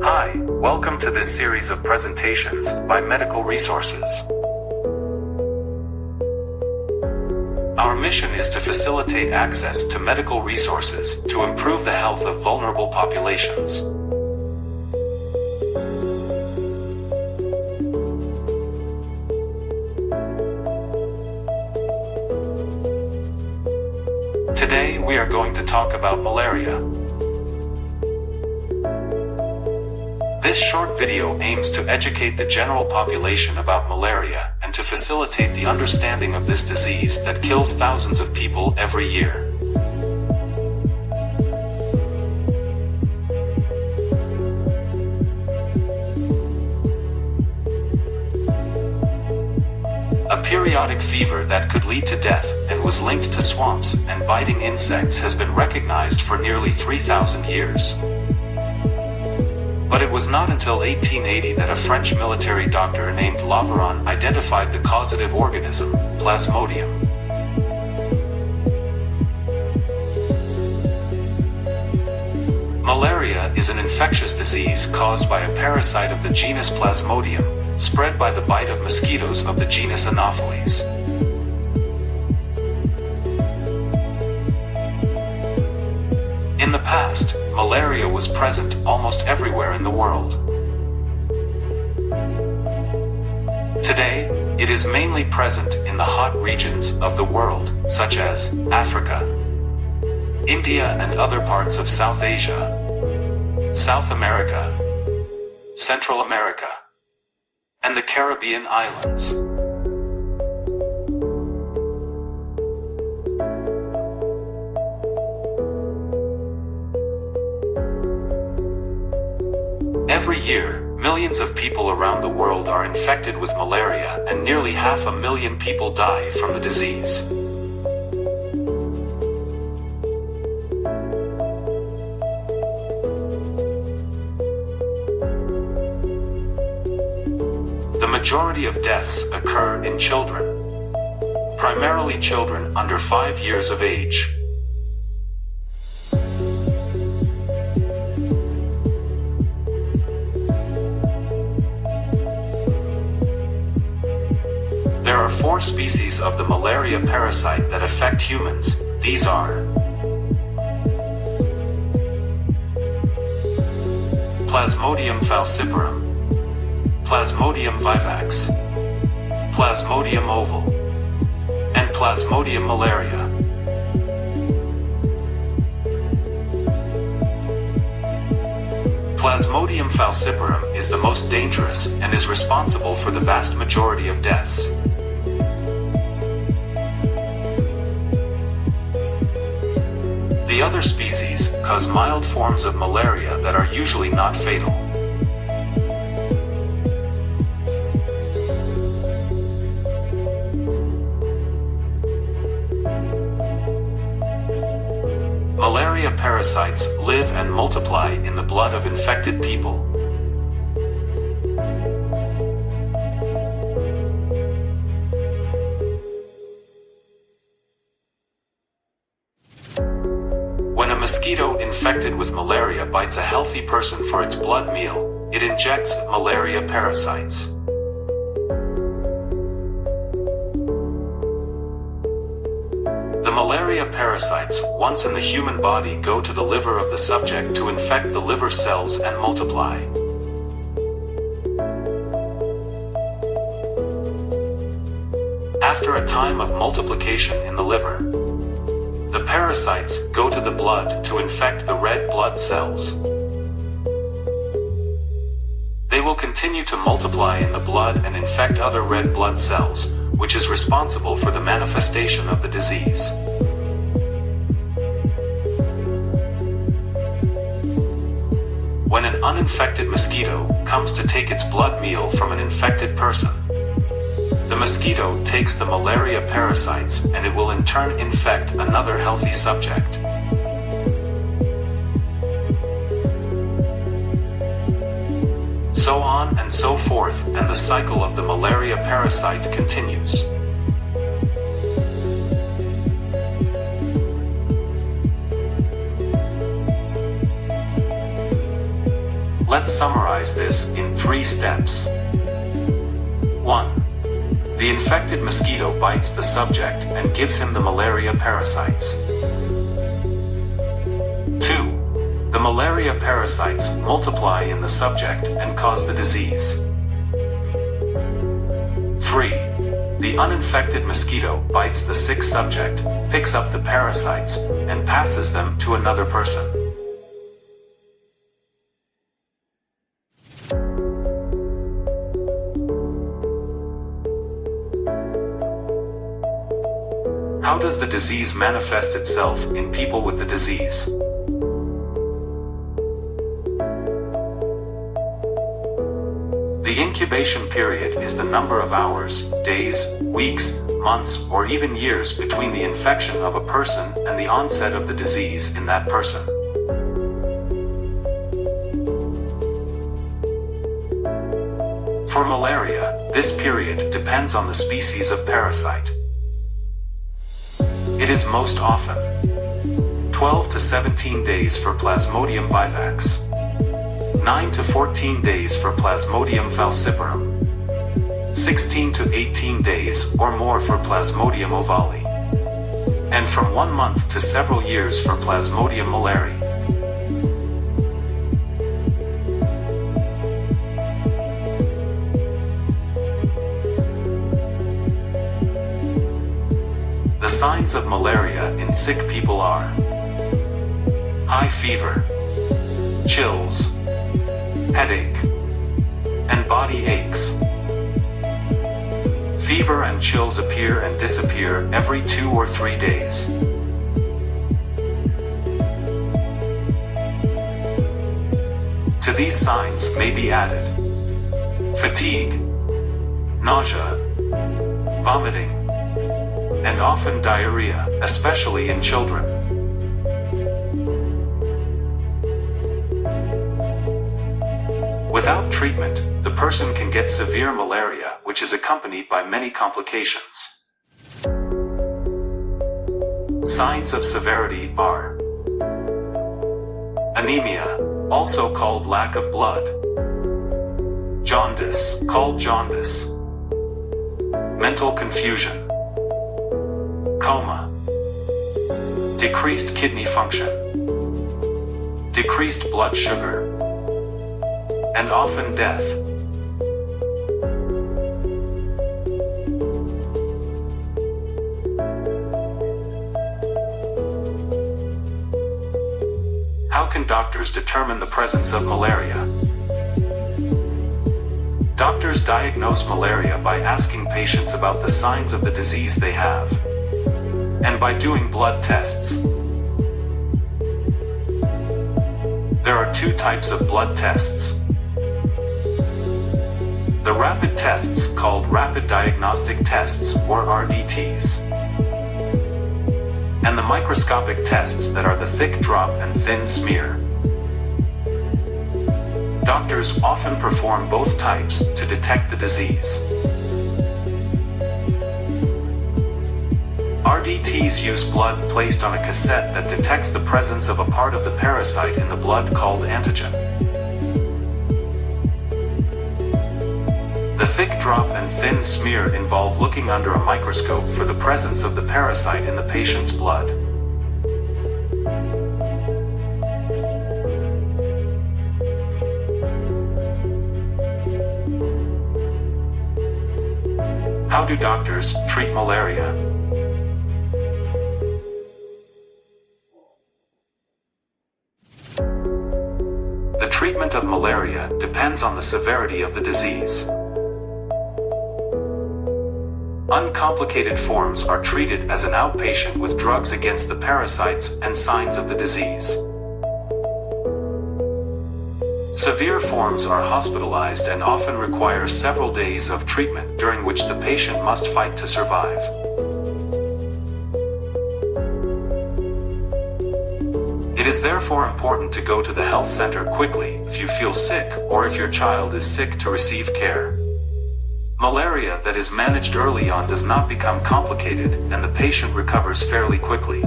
Hi, welcome to this series of presentations by Medical Resources. Our mission is to facilitate access to medical resources to improve the health of vulnerable populations. Today we are going to talk about malaria. This short video aims to educate the general population about malaria and to facilitate the understanding of this disease that kills thousands of people every year. A periodic fever that could lead to death and was linked to swamps and biting insects has been recognized for nearly 3,000 years. But it was not until 1880 that a French military doctor named Laveran identified the causative organism, Plasmodium. Malaria is an infectious disease caused by a parasite of the genus Plasmodium, spread by the bite of mosquitoes of the genus Anopheles. In the past, malaria was present almost everywhere in the world. Today, it is mainly present in the hot regions of the world, such as Africa, India and other parts of South Asia, South America, Central America, and the Caribbean islands. Every year, millions of people around the world are infected with malaria and nearly 500,000 people die from the disease. The majority of deaths occur in children, primarily children under 5 years of age. There are 4 species of the malaria parasite that affect humans. These are Plasmodium falciparum, Plasmodium vivax, Plasmodium ovale, and Plasmodium malaria. Plasmodium falciparum is the most dangerous and is responsible for the vast majority of deaths. The other species cause mild forms of malaria that are usually not fatal. Malaria parasites live and multiply in the blood of infected people. When a mosquito infected with malaria bites a healthy person for its blood meal, it injects malaria parasites. The malaria parasites, once in the human body, go to the liver of the subject to infect the liver cells and multiply. After a time of multiplication in the liver, the parasites go to the blood to infect the red blood cells. They will continue to multiply in the blood and infect other red blood cells, which is responsible for the manifestation of the disease. When an uninfected mosquito comes to take its blood meal from an infected person, the mosquito takes the malaria parasites and it will in turn infect another healthy subject. So on and so forth, and the cycle of the malaria parasite continues. Let's summarize this in 3 steps. 1. The infected mosquito bites the subject and gives him the malaria parasites. 2. The malaria parasites multiply in the subject and cause the disease. 3. The uninfected mosquito bites the sick subject, picks up the parasites, and passes them to another person. How does the disease manifest itself in people with the disease? The incubation period is the number of hours, days, weeks, months, or even years between the infection of a person and the onset of the disease in that person. For malaria, this period depends on the species of parasite. It is most often 12 to 17 days for Plasmodium vivax, 9 to 14 days for Plasmodium falciparum, 16 to 18 days or more for Plasmodium ovale, and from 1 month to several years for Plasmodium malariae. The signs of malaria in sick people are high fever, chills, headache, and body aches. Fever and chills appear and disappear every 2 or 3 days. To these signs may be added fatigue, nausea, vomiting, and often diarrhea, especially in children. Without treatment, the person can get severe malaria, which is accompanied by many complications. Signs of severity are anemia, also called lack of blood, jaundice, called jaundice, mental confusion, coma, decreased kidney function, decreased blood sugar, and often death. How can doctors determine the presence of malaria? Doctors diagnose malaria by asking patients about the signs of the disease they have, and by doing blood tests. There are 2 types of blood tests. The rapid tests, called rapid diagnostic tests, or RDTs, and the microscopic tests that are the thick drop and thin smear. Doctors often perform both types to detect the disease. RDTs use blood placed on a cassette that detects the presence of a part of the parasite in the blood called antigen. The thick drop and thin smear involve looking under a microscope for the presence of the parasite in the patient's blood. How do doctors treat malaria? The treatment of malaria depends on the severity of the disease. Uncomplicated forms are treated as an outpatient with drugs against the parasites and signs of the disease. Severe forms are hospitalized and often require several days of treatment during which the patient must fight to survive. It is therefore important to go to the health center quickly if you feel sick or if your child is sick to receive care. Malaria that is managed early on does not become complicated and the patient recovers fairly quickly.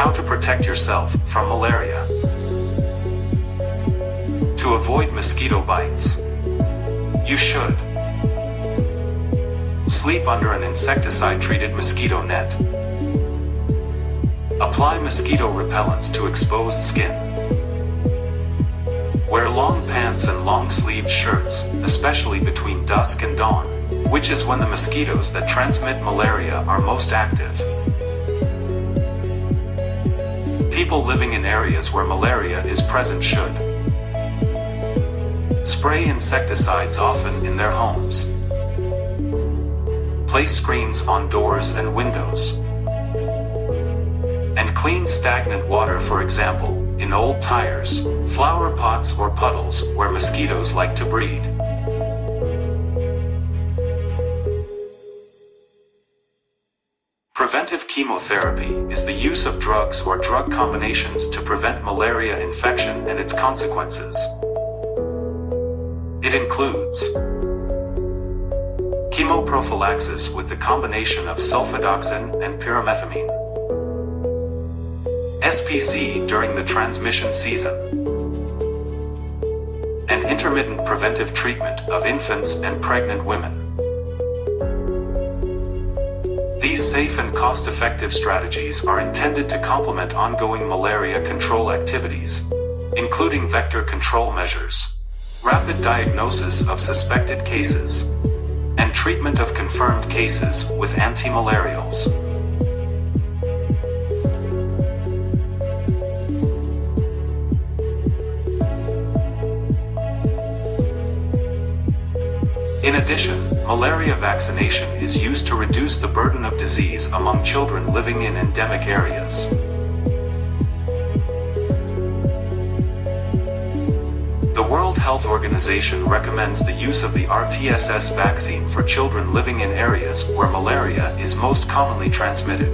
How to protect yourself from malaria. To avoid mosquito bites, you should sleep under an insecticide-treated mosquito net. Apply mosquito repellents to exposed skin. Wear long pants and long-sleeved shirts, especially between dusk and dawn, which is when the mosquitoes that transmit malaria are most active. People living in areas where malaria is present should spray insecticides often in their homes. Place screens on doors and windows. And clean stagnant water, for example, in old tires, flower pots or puddles where mosquitoes like to breed. Preventive chemotherapy is the use of drugs or drug combinations to prevent malaria infection and its consequences. It includes chemoprophylaxis with the combination of sulfadoxine and pyrimethamine, SPC during the transmission season, and intermittent preventive treatment of infants and pregnant women. These safe and cost-effective strategies are intended to complement ongoing malaria control activities, including vector control measures, rapid diagnosis of suspected cases, and treatment of confirmed cases with antimalarials. In addition, malaria vaccination is used to reduce the burden of disease among children living in endemic areas. The World Health Organization recommends the use of the RTSS vaccine for children living in areas where malaria is most commonly transmitted.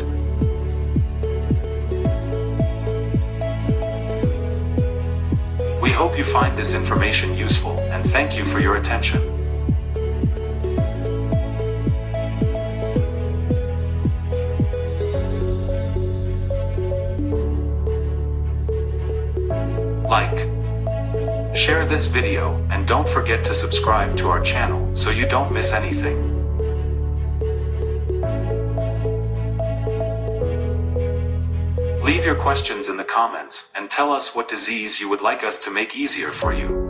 We hope you find this information useful, and thank you for your attention. Like, share this video, and don't forget to subscribe to our channel so you don't miss anything. Leave your questions in the comments and tell us what disease you would like us to make easier for you.